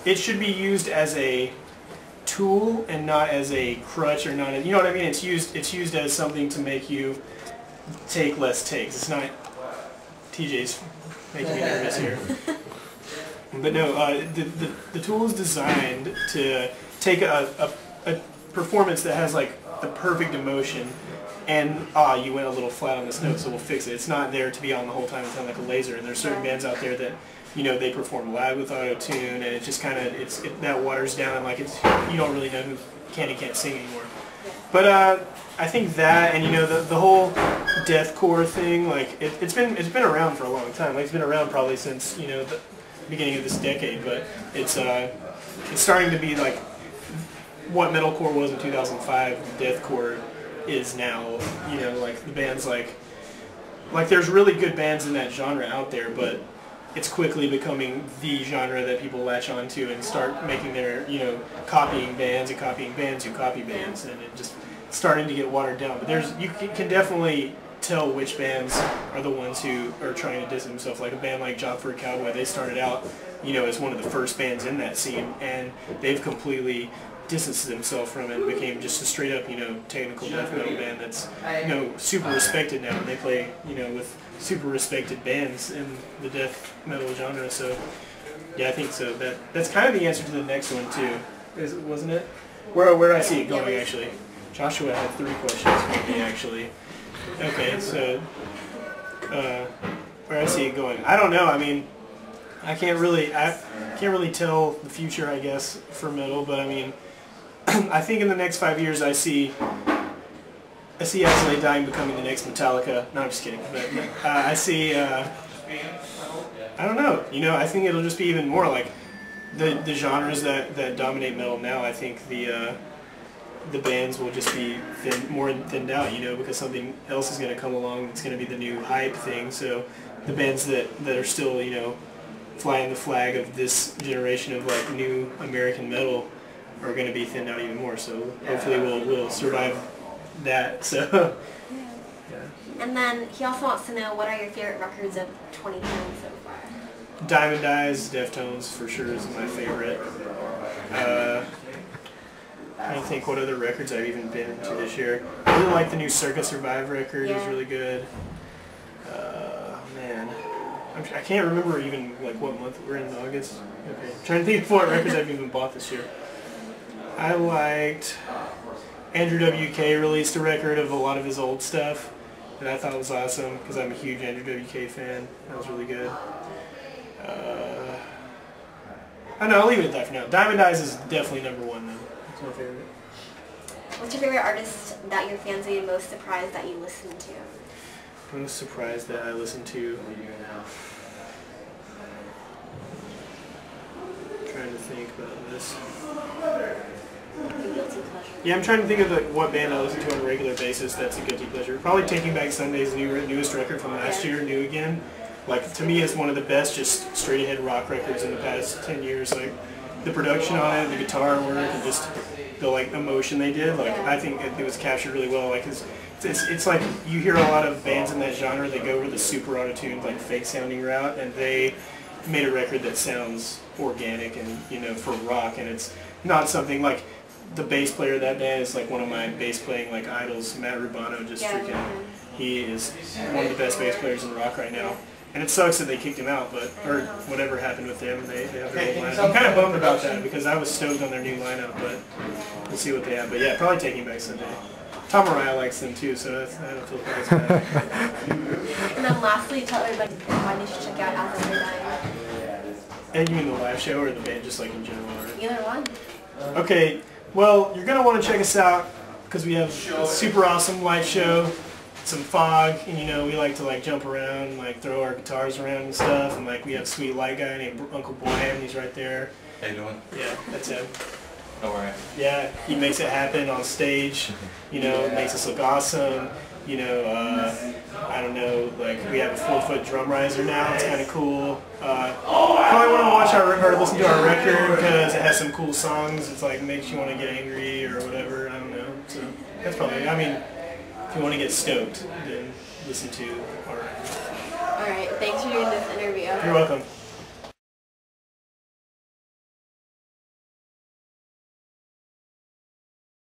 it should be used as a tool and not as a crutch or not. You know what I mean? It's used as something to make you take less takes. It's not. TJ's making me nervous here. But no, the tool is designed to take a performance that has like the perfect emotion, and you went a little flat on this note, so we'll fix it. It's not there to be on the whole time and sound like a laser. And there's certain bands out there that, you know, they perform live with auto-tune, and it just kind of that waters down, like you don't really know who can and can't sing anymore. But I think that, and you know, the whole deathcore thing, like it's been around for a long time. Like it's been around probably since, you know, the beginning of this decade. But it's starting to be like what metalcore was in 2005. Deathcore is now. You know, like the bands like there's really good bands in that genre out there, but it's quickly becoming the genre that people latch onto and start making their, you know, copying bands and copying bands who copy bands, and it just starting to get watered down. But you can definitely tell which bands are the ones who are trying to distance themselves. Like a band like Job for a Cowboy, they started out, you know, as one of the first bands in that scene, and they've completely distanced themselves from it and became just a straight up, you know, technical death metal band that's, you know, super respected now. And they play, you know, with super respected bands in the death metal genre. So yeah, I think so. That's kind of the answer to the next one too, wasn't it? Where do I see it going actually? Joshua had 3 questions for me actually. Okay, so where I see it going, I don't know. I mean, I can't really tell the future, I guess, for metal. But I mean, I think in the next 5 years, I see As I Dying becoming the next Metallica. No, I'm just kidding. But I see. I don't know. You know, I think it'll just be even more like the genres that dominate metal now. I think the bands will just be more thinned out, you know, because something else is going to come along. It's going to be the new hype thing. So the bands that are still, you know, flying the flag of this generation of like new American metal are going to be thinned out even more. So hopefully we'll survive that. So. Yeah. And then he also wants to know, what are your favorite records of 2010 so far? Diamond Eyes, Deftones for sure is my favorite. I don't think what other records I've even been to this year. I really like the new Circa Survive record. It's really good. Man, I can't remember even like what month we're in. August. Okay, I'm trying to think of what records I've even bought this year. I liked Andrew WK released a record of a lot of his old stuff that I thought was awesome because I'm a huge Andrew WK fan. That was really good. I know, I'll leave it at that for now. Diamond Eyes is definitely #1 though. It's my favorite. What's your favorite artist that your fans are most surprised that you listen to? Most surprised that I listen to. I'm trying to think about this. Yeah, I'm trying to think of what band I listen to on a regular basis that's a guilty pleasure. Probably Taking Back Sunday's newest record from last year, New Again. Like, to me, it's one of the best just straight-ahead rock records in the past 10 years. Like, the production on it, the guitar work, and just the, like, emotion they did. Like, I think it was captured really well. Like, it's like you hear a lot of bands in that genre that go over the super auto-tuned, like, fake-sounding route, and they made a record that sounds organic and, you know, for rock, and it's not something like the bass player of that band is like one of my bass playing like idols, Matt Rubano. Just freaking, he is one of the best bass players in rock right now. And it sucks that they kicked him out, but or whatever happened with them. They have their old lineup. I'm kind of bummed about that because I was stoked on their new lineup, but we'll see what they have. But yeah, probably Taking Back Sunday. Tom Araya likes them too, so I don't feel quite as bad. And then lastly, tell everybody why they should check out As I Dying. And you mean the live show or the band just like in general? Either one. Okay, well, you're going to want to check us out because we have a super awesome light show, some fog, and you know, we like to like jump around and like throw our guitars around and stuff, and like we have a sweet light guy named Uncle Brian, he's right there. How you doing? Yeah, that's him. Don't worry. Yeah, he makes it happen on stage, you know, makes us look awesome. You know, I don't know, like we have a 4-foot drum riser now, it's kind of cool. Probably want to watch or listen to our record because it has some cool songs. It's like makes you want to get angry or whatever, I don't know. So that's probably, I mean, if you want to get stoked, then listen to our record. Alright, thanks for doing this interview. You're welcome.